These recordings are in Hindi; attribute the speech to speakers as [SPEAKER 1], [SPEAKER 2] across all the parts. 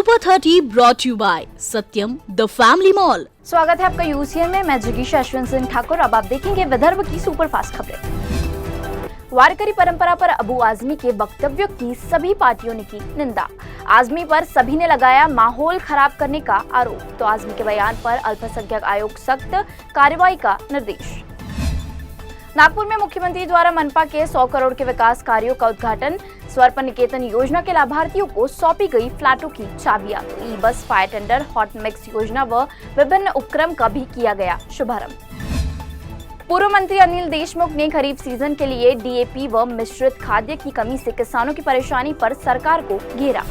[SPEAKER 1] Super 30 brought you by Satyam the family mall.
[SPEAKER 2] स्वागत है आपका यूसीएन में। मैं जिगीशा अश्विन सिंह ठाकुर। अब आप देखेंगे विदर्भ की सुपरफास्ट खबरें। वारकरी परंपरा पर अबू आजमी के वक्तव्यों की सभी पार्टियों ने की निंदा। आजमी पर सभी ने लगाया माहौल खराब करने का आरोप। तो आजमी के बयान पर अल्पसंख्यक आयोग सख्त कार्रवाई का निर्देश। नागपुर में मुख्यमंत्री द्वारा मनपा के 100 करोड़ के विकास कार्यों का उद्घाटन। स्वर्प निकेतन योजना के लाभार्थियों को सौंपी गई फ्लैटों की चाबियां। ई बस, फायर टेंडर, हॉट मिक्स योजना व विभिन्न उपक्रम का भी किया गया शुभारंभ। पूर्व मंत्री अनिल देशमुख ने खरीफ सीजन के लिए डीएपी व मिश्रित खाद्य की कमी से किसानों की परेशानी पर सरकार को घेरा।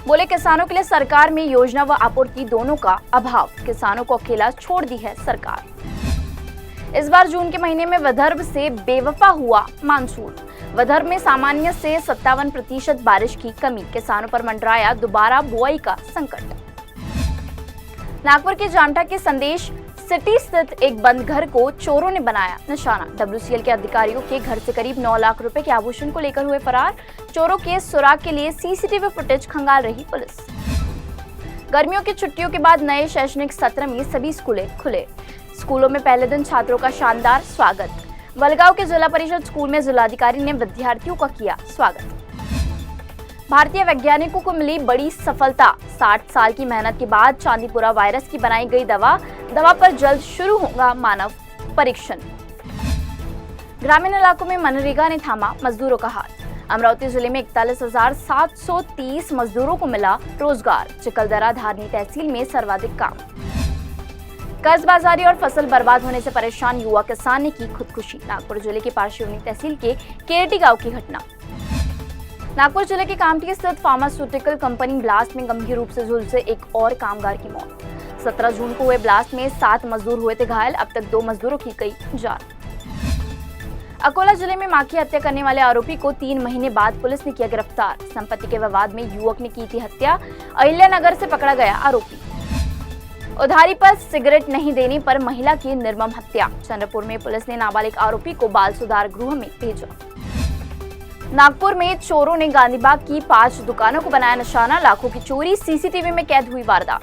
[SPEAKER 2] बोले, किसानों के लिए सरकार में योजना व आपूर्ति दोनों का अभाव। किसानों को अकेला छोड़ दी है सरकार। इस बार जून के महीने में विदर्भ से बेवफा हुआ मानसून। विदर्भ में सामान्य से 57% बारिश की कमी। किसानों पर मंडराया दोबारा बुआई का संकट। नागपुर के जामठा के संदेश सिटी स्थित एक बंद घर को चोरों ने बनाया निशाना। डब्ल्यूसीएल के अधिकारियों के घर से करीब 9 लाख रुपए के आभूषण को लेकर हुए फरार। चोरों के सुराग के लिए सीसीटीवी फुटेज खंगाल रही पुलिस। गर्मियों की छुट्टियों के बाद नए शैक्षणिक सत्र में सभी स्कूलें खुले। स्कूलों में पहले दिन छात्रों का शानदार स्वागत। वलगांव के जिला परिषद स्कूल में जिलाधिकारी ने विद्यार्थियों का किया स्वागत। भारतीय वैज्ञानिकों को मिली बड़ी सफलता। 60 साल की मेहनत के बाद चांदीपुरा वायरस की बनाई गई दवा पर जल्द शुरू होगा मानव परीक्षण। ग्रामीण इलाकों में मनरेगा ने थामा मजदूरों का हाथ। अमरावती जिले में 41,730 मजदूरों को मिला रोजगार। चिकलदरा धारनी तहसील में सर्वाधिक काम। कर्जबाजारी और फसल बर्बाद होने से परेशान युवा किसान ने की खुदकुशी। नागपुर जिले के पारशिवनी तहसील के केरटी गांव की घटना। नागपुर जिले के कामठी स्थित फार्मास्यूटिकल कंपनी ब्लास्ट में गंभीर रूप से झुलसे एक और कामगार की मौत। 17 जून को हुए ब्लास्ट में 7 मजदूर हुए थे घायल। अब तक 2 मजदूरों की गई जान। अकोला जिले में मां की हत्या करने वाले आरोपी को 3 महीने बाद पुलिस ने किया गिरफ्तार। संपत्ति के विवाद में युवक ने की थी हत्या। अहिल्यानगर से पकड़ा गया आरोपी। उधारी पर सिगरेट नहीं देने पर महिला की निर्मम हत्या। चंद्रपुर में पुलिस ने नाबालिग आरोपी को बाल सुधार गृह में भेजा। नागपुर में चोरों ने गांधीबाग की 5 दुकानों को बनाया निशाना। लाखों की चोरी, सीसीटीवी में कैद हुई वारदात।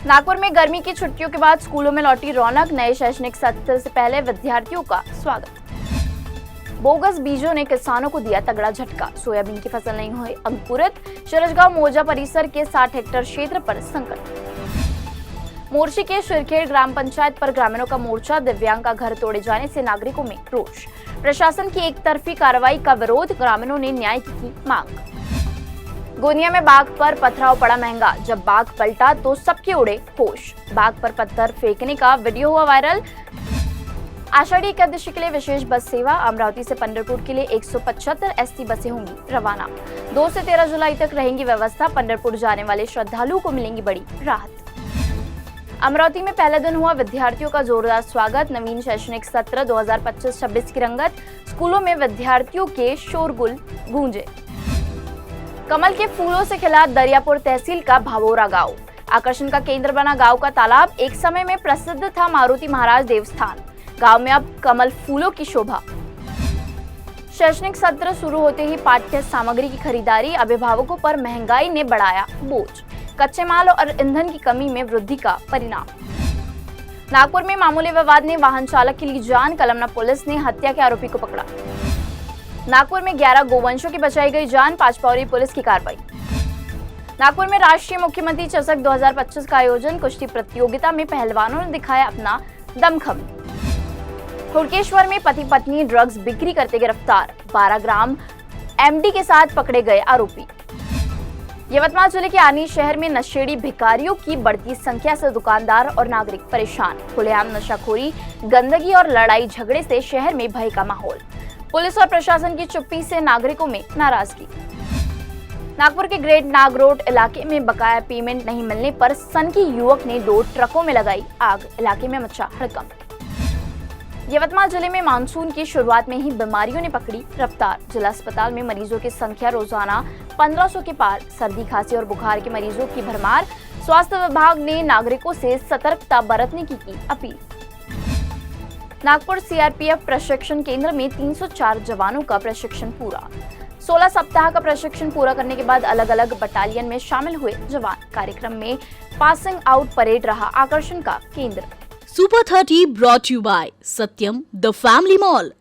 [SPEAKER 2] नागपुर में गर्मी की छुट्टियों के बाद स्कूलों में लौटी रौनक। नए शैक्षणिक सत्र से पहले विद्यार्थियों का स्वागत। बोगस बीजों ने किसानों को दिया तगड़ा झटका। सोयाबीन की फसल नहीं हुई अंकुरित। शिरजगांव मौजा परिसर के 60 हेक्टेयर क्षेत्र पर संकट। मोर्शी के शिरखेड़ ग्राम पंचायत पर ग्रामीणों का मोर्चा। दिव्यांग का घर तोड़े जाने से नागरिकों में रोष। प्रशासन की एक तरफी कार्रवाई का विरोध। ग्रामीणों ने न्याय की मांग। गोंदिया में बाघ पर पथराव पड़ा महंगा। जब बाघ पलटा तो सबके उड़े होश। बाघ पर पत्थर फेंकने का वीडियो हुआ वायरल। आषाढ़ी एकादशी के लिए विशेष बस सेवा। अमरावती से पंढरपुर के लिए 175 एसटी बसें होंगी रवाना। 2 से 13 जुलाई तक रहेंगी व्यवस्था। पंढरपुर जाने वाले श्रद्धालुओं को मिलेंगी बड़ी राहत। अमरावती में पहले दिन हुआ विद्यार्थियों का जोरदार स्वागत। नवीन शैक्षणिक सत्र 2025-26 की रंगत। स्कूलों में विद्यार्थियों के शोरगुल गूंजे। कमल के फूलों से खिला दरियापुर तहसील का भावोरा गांव। आकर्षण का केंद्र बना गांव का तालाब। एक समय में प्रसिद्ध था मारुति महाराज देवस्थान। गांव में अब कमल फूलों की शोभा। शैक्षणिक सत्र शुरू होते ही पाठ्य सामग्री की खरीदारी। अभिभावकों पर महंगाई ने बढ़ाया बोझ। कच्चे माल और ईंधन की कमी में वृद्धि का परिणाम। नागपुर में मामूली विवाद ने वाहन चालक की ली जान। कलमना पुलिस ने हत्या के आरोपी को पकड़ा। नागपुर में 11 गोवंशों की बचाई गई जान। पाचपौरी पुलिस की कार्रवाई। नागपुर में राष्ट्रीय मुख्यमंत्री चषक 2025 का आयोजन। कुश्ती प्रतियोगिता में पहलवानों ने दिखाया अपना दमखम। हुड़केश्वर में पति पत्नी ड्रग्स बिक्री करते गिरफ्तार। 12 ग्राम एमडी के साथ पकड़े गए आरोपी। यवतमाल जिले के आनी शहर में नशेड़ी भिखारियों की बढ़ती संख्या से दुकानदार और नागरिक परेशान। खुलेआम नशाखोरी, गंदगी और लड़ाई झगड़े से शहर में भय का माहौल। पुलिस और प्रशासन की चुप्पी से नागरिकों में नाराजगी। नागपुर के ग्रेट नाग रोड इलाके में बकाया पेमेंट नहीं मिलने पर सनकी युवक ने 2 ट्रकों में लगाई आग। इलाके में मचा हड़कंप। यवतमाल जिले में मानसून की शुरुआत में ही बीमारियों ने पकड़ी रफ्तार। जिला अस्पताल में मरीजों की संख्या रोजाना 1500 के पार। सर्दी, खांसी और बुखार के मरीजों की भरमार। स्वास्थ्य विभाग ने नागरिकों से सतर्कता बरतने की अपील। नागपुर सीआरपीएफ प्रशिक्षण केंद्र में 304 जवानों का प्रशिक्षण पूरा। 16 सप्ताह का प्रशिक्षण पूरा करने के बाद अलग अलग बटालियन में शामिल हुए जवान। कार्यक्रम में पासिंग आउट परेड रहा आकर्षण का केंद्र।
[SPEAKER 1] Super 30 brought to you by Satyam, the Family Mall.